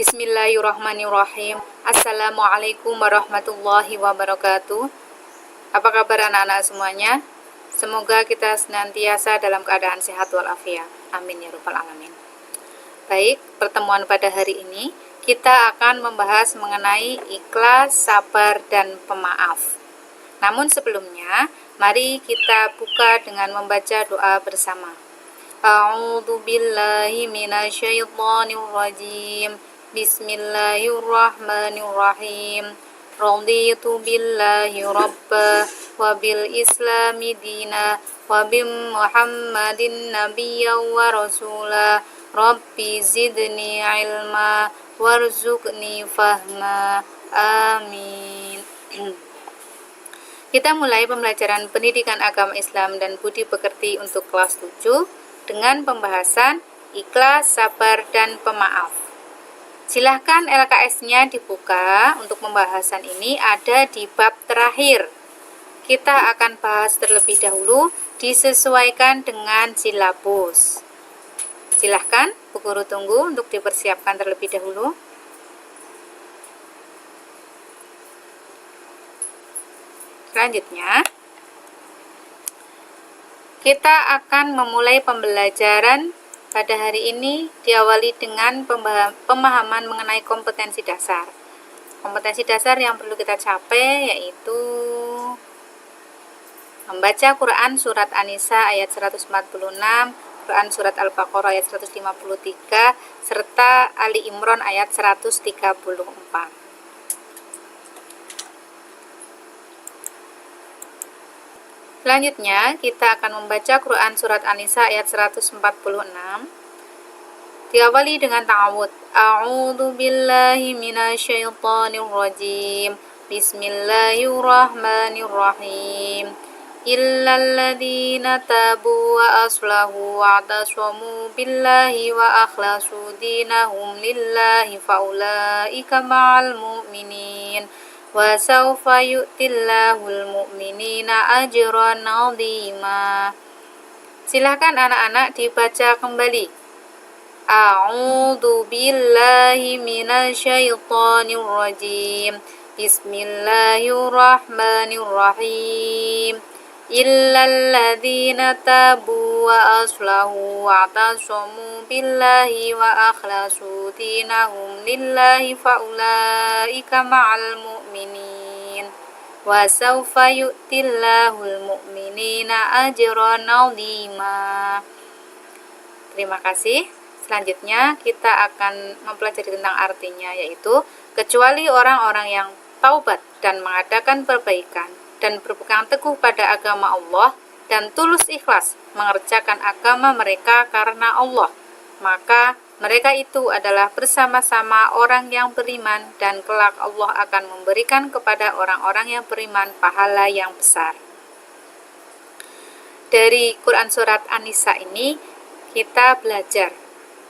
Bismillahirrahmanirrahim. Assalamualaikum warahmatullahi wabarakatuh. Apa kabar anak-anak semuanya? Semoga kita senantiasa dalam keadaan sehat walafiat. Amin ya rabbal alamin. Baik, pertemuan pada hari ini kita akan membahas mengenai ikhlas, sabar, dan pemaaf. Namun sebelumnya, mari kita buka dengan membaca doa bersama. A'udzu billahi minasyaitonir rajim. Bismillahirrahmanirrahim. Raditu billahi rabba wa bil islami dina wa bi Muhammadin nabiyya wa rasula. Rabbi zidni ilma warzuqni fahma. Amin. Kita mulai pembelajaran pendidikan agama Islam dan budi pekerti untuk kelas 7 dengan pembahasan ikhlas, sabar, dan pemaaf. Silahkan LKS-nya dibuka. Untuk pembahasan ini ada di bab terakhir. Kita akan bahas terlebih dahulu disesuaikan dengan silabus. Silahkan Bu Guru tunggu untuk dipersiapkan terlebih dahulu. Selanjutnya, kita akan memulai pembelajaran pada hari ini diawali dengan pemahaman mengenai kompetensi dasar. Kompetensi dasar yang perlu kita capai yaitu membaca Quran Surat An-Nisa ayat 146, Quran Surat Al-Baqarah ayat 153, serta Ali Imran ayat 134. Selanjutnya, kita akan membaca Quran Surat An-Nisa ayat 146. Diawali dengan ta'awud. A'udzu billahi minasyaitonir rajim. Bismillahirrahmanirrahim. Illal ladzina tabu wa aslahu wa atasamu billahi wa akhlasu dinahum lillahi faulaika ma'al mu'minin. Wa sawfa yu'tillahul mu'minina ajran 'azima. Silakan anak-anak dibaca kembali. A'udzu billahi minasyaitonir rajim. Bismillahirrahmanirrahim. Illal ladzina tabu wa aslahu wa atasamu billahi wa akhlasu dinahum lillahi faulaika ma'al mu'minin wa sawfa yu'tillahul mu'minina ajran 'azima. Terima kasih. Selanjutnya kita akan mempelajari tentang artinya, yaitu kecuali orang-orang yang taubat dan mengadakan perbaikan dan berpegang teguh pada agama Allah dan tulus ikhlas mengerjakan agama mereka karena Allah, maka mereka itu adalah bersama-sama orang yang beriman dan kelak Allah akan memberikan kepada orang-orang yang beriman pahala yang besar. Dari Quran Surat An-Nisa ini kita belajar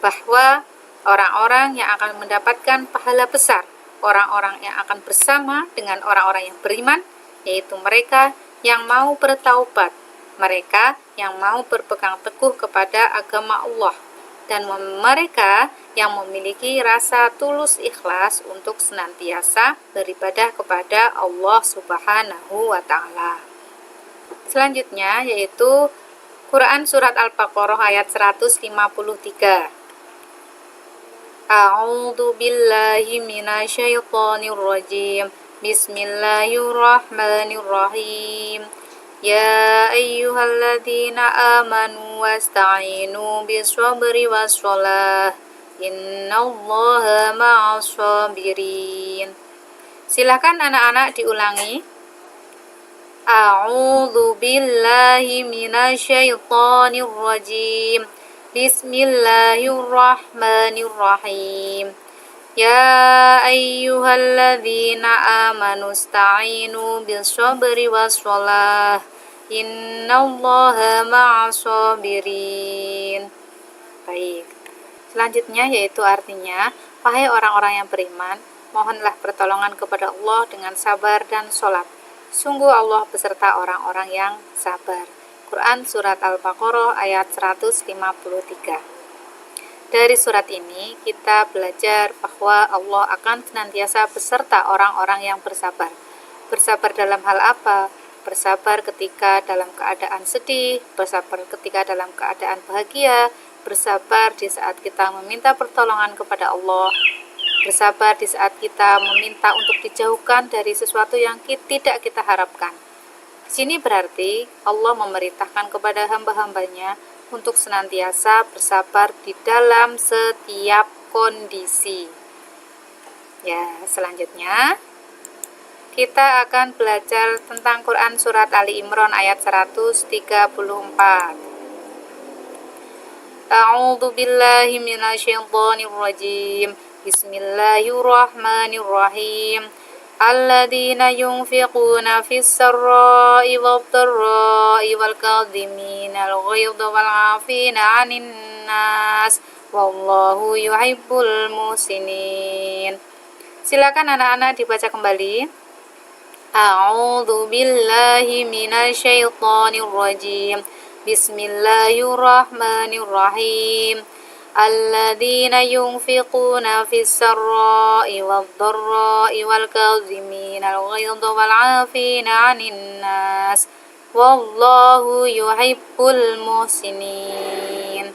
bahwa orang-orang yang akan mendapatkan pahala besar, orang-orang yang akan bersama dengan orang-orang yang beriman, yaitu mereka yang mau bertaubat, mereka yang mau berpegang teguh kepada agama Allah, dan mereka yang memiliki rasa tulus ikhlas untuk senantiasa beribadah kepada Allah Subhanahu wa Ta'ala. Selanjutnya yaitu Quran Surat Al-Baqarah ayat 153. A'udzu billahi minasyaitonir rajim. Bismillahirrahmanirrahim. Ya ayyuhalladzina amanu wasta'inu bis-sabri was-shalah. Innallaha ma'as sabirin. Silakan anak-anak diulangi. A'udzu billahi minasyaitonir rajim. Bismillahirrahmanirrahim. Ya ayyuhalladzina amanu ista'inu bis-sabri was-shalah. Innallaha ma'as sabirin. Baik. Selanjutnya yaitu artinya, wahai orang-orang yang beriman, mohonlah pertolongan kepada Allah dengan sabar dan sholat. Sungguh Allah beserta orang-orang yang sabar. Quran Surat Al-Baqarah ayat 153. Dari surat ini kita belajar bahwa Allah akan senantiasa beserta orang-orang yang bersabar. Bersabar dalam hal apa? Bersabar ketika dalam keadaan sedih, bersabar ketika dalam keadaan bahagia, bersabar di saat kita meminta pertolongan kepada Allah, bersabar di saat kita meminta untuk dijauhkan dari sesuatu yang tidak kita harapkan. Di sini berarti Allah memerintahkan kepada hamba-hambanya untuk senantiasa bersabar di dalam setiap kondisi. Ya, selanjutnya kita akan belajar tentang Quran surat Ali Imran ayat 134. A'udzu billahi minasyaitonir rajim. Bismillahirrahmanirrahim. Alladzina yunfiquna fis sarra'i wadh-dharra'i wal kadhiminal ghaidha wal 'afina 'anil nas wallahu yuhibbul muhsinin. Silakan anak-anak dibaca kembali. A'udzu billahi minasyaitonir rajim. Bismillahirrahmanirrahim. Alladzina yunfiquna fis sarra'i wadh-dharra'i wal kadhiminal ghaidha wal 'afina 'anil nas wallahu yuhibbul muhsinin.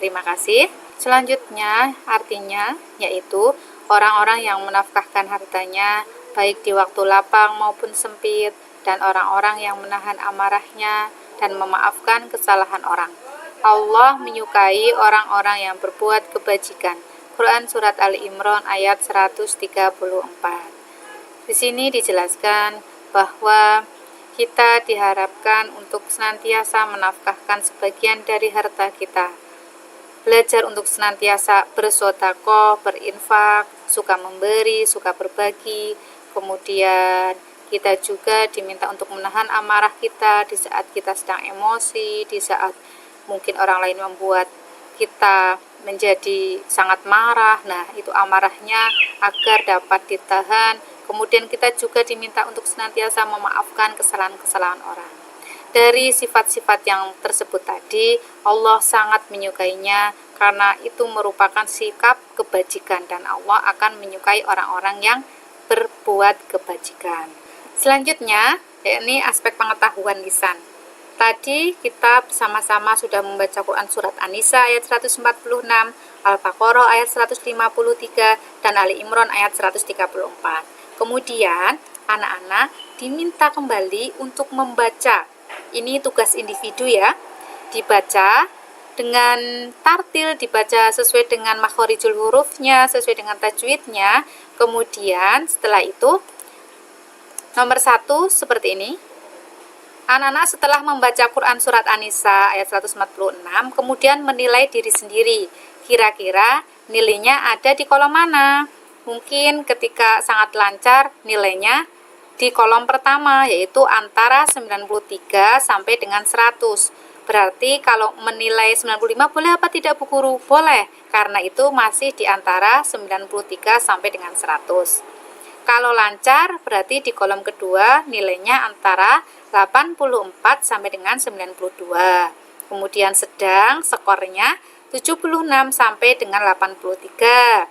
Terima kasih. Selanjutnya artinya yaitu orang-orang yang menafkahkan hartanya baik di waktu lapang maupun sempit, dan orang-orang yang menahan amarahnya dan memaafkan kesalahan orang. Allah menyukai orang-orang yang berbuat kebajikan. Quran surat Ali Imran ayat 134. Di sini dijelaskan bahwa kita diharapkan untuk senantiasa menafkahkan sebagian dari harta kita. Belajar untuk senantiasa bersedekah, berinfak, suka memberi, suka berbagi. Kemudian kita juga diminta untuk menahan amarah kita di saat kita sedang emosi, di saat mungkin orang lain membuat kita menjadi sangat marah. Nah, itu amarahnya agar dapat ditahan. Kemudian kita juga diminta untuk senantiasa memaafkan kesalahan-kesalahan orang. Dari sifat-sifat yang tersebut tadi, Allah sangat menyukainya karena itu merupakan sikap kebajikan, dan Allah akan menyukai orang-orang yang berbuat kebajikan. Selanjutnya, yakni aspek pengetahuan lisan. Tadi kita bersama-sama sudah membaca Quran surat An-Nisa ayat 146, Al-Baqarah ayat 153, dan Ali Imran ayat 134. Kemudian, anak-anak diminta kembali untuk membaca. Ini tugas individu ya. Dibaca dengan tartil, dibaca sesuai dengan makhorijul hurufnya, sesuai dengan tajwidnya. Kemudian setelah itu nomor 1 seperti ini. Anak-anak setelah membaca Quran surat An-Nisa ayat 146 kemudian menilai diri sendiri. Kira-kira nilainya ada di kolom mana? Mungkin ketika sangat lancar nilainya di kolom pertama, yaitu antara 93 sampai dengan 100. Berarti kalau menilai 95 boleh apa tidak Bu Guru? Boleh, karena itu masih di antara 93 sampai dengan 100. Kalau lancar berarti di kolom kedua nilainya antara 84 sampai dengan 92. Kemudian sedang skornya 76 sampai dengan 83.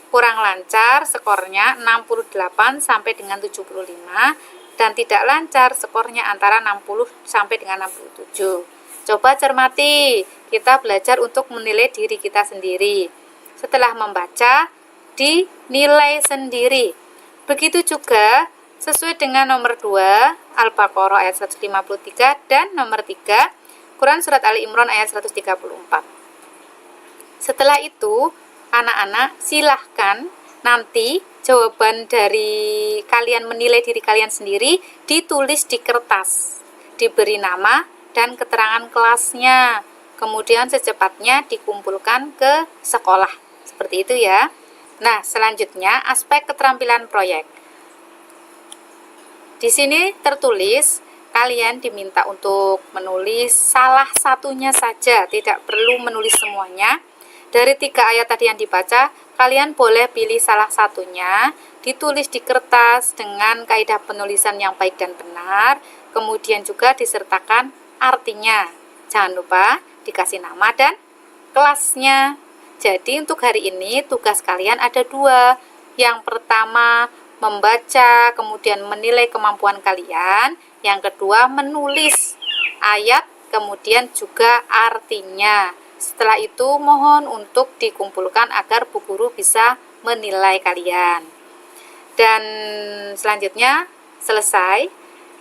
Kurang lancar skornya 68 sampai dengan 75, dan tidak lancar skornya antara 60 sampai dengan 67. Coba cermati, kita belajar untuk menilai diri kita sendiri. Setelah membaca, dinilai sendiri. Begitu juga sesuai dengan nomor 2, Al-Baqarah ayat 153, dan nomor 3, Quran surat Ali Imran ayat 134. Setelah itu, anak-anak silahkan nanti jawaban dari kalian menilai diri kalian sendiri ditulis di kertas, diberi nama dan keterangan kelasnya, kemudian secepatnya dikumpulkan ke sekolah. Seperti itu ya. Nah, selanjutnya aspek keterampilan proyek. Di sini tertulis kalian diminta untuk menulis salah satunya saja, tidak perlu menulis semuanya. Dari 3 ayat tadi yang dibaca, kalian boleh pilih salah satunya, ditulis di kertas dengan kaidah penulisan yang baik dan benar, kemudian juga disertakan artinya. Jangan lupa dikasih nama dan kelasnya. Jadi untuk hari ini tugas kalian ada 2. Yang pertama membaca, kemudian menilai kemampuan kalian. Yang kedua menulis ayat, kemudian juga artinya. Setelah itu mohon untuk dikumpulkan agar Bu Guru bisa menilai kalian. Dan selanjutnya selesai.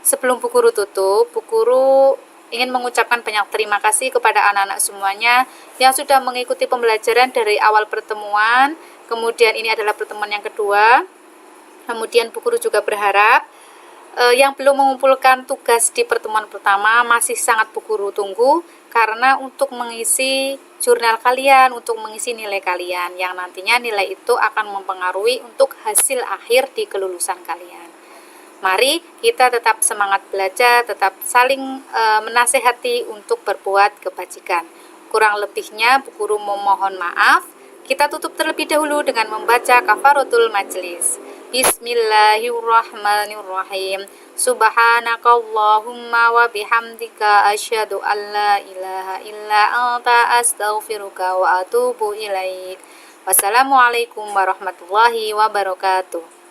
Sebelum Bu Guru tutup, Bu Guru ingin mengucapkan banyak terima kasih kepada anak-anak semuanya yang sudah mengikuti pembelajaran dari awal pertemuan. Kemudian ini adalah pertemuan yang kedua. Kemudian Bu Guru juga berharap yang belum mengumpulkan tugas di pertemuan pertama masih sangat Bu Guru tunggu, karena untuk mengisi jurnal kalian, untuk mengisi nilai kalian, yang nantinya nilai itu akan mempengaruhi untuk hasil akhir di kelulusan kalian. Mari kita tetap semangat belajar, tetap saling menasehati untuk berbuat kebajikan. Kurang lebihnya Bu Guru memohon maaf. Kita tutup terlebih dahulu dengan membaca kafaratul majlis. Bismillahirrahmanirrahim. Subhanakallahumma wa bihamdika asyhadu an la ilaha illa anta astaghfiruka wa atubu ilaik. Wassalamualaikum warahmatullahi wabarakatuh.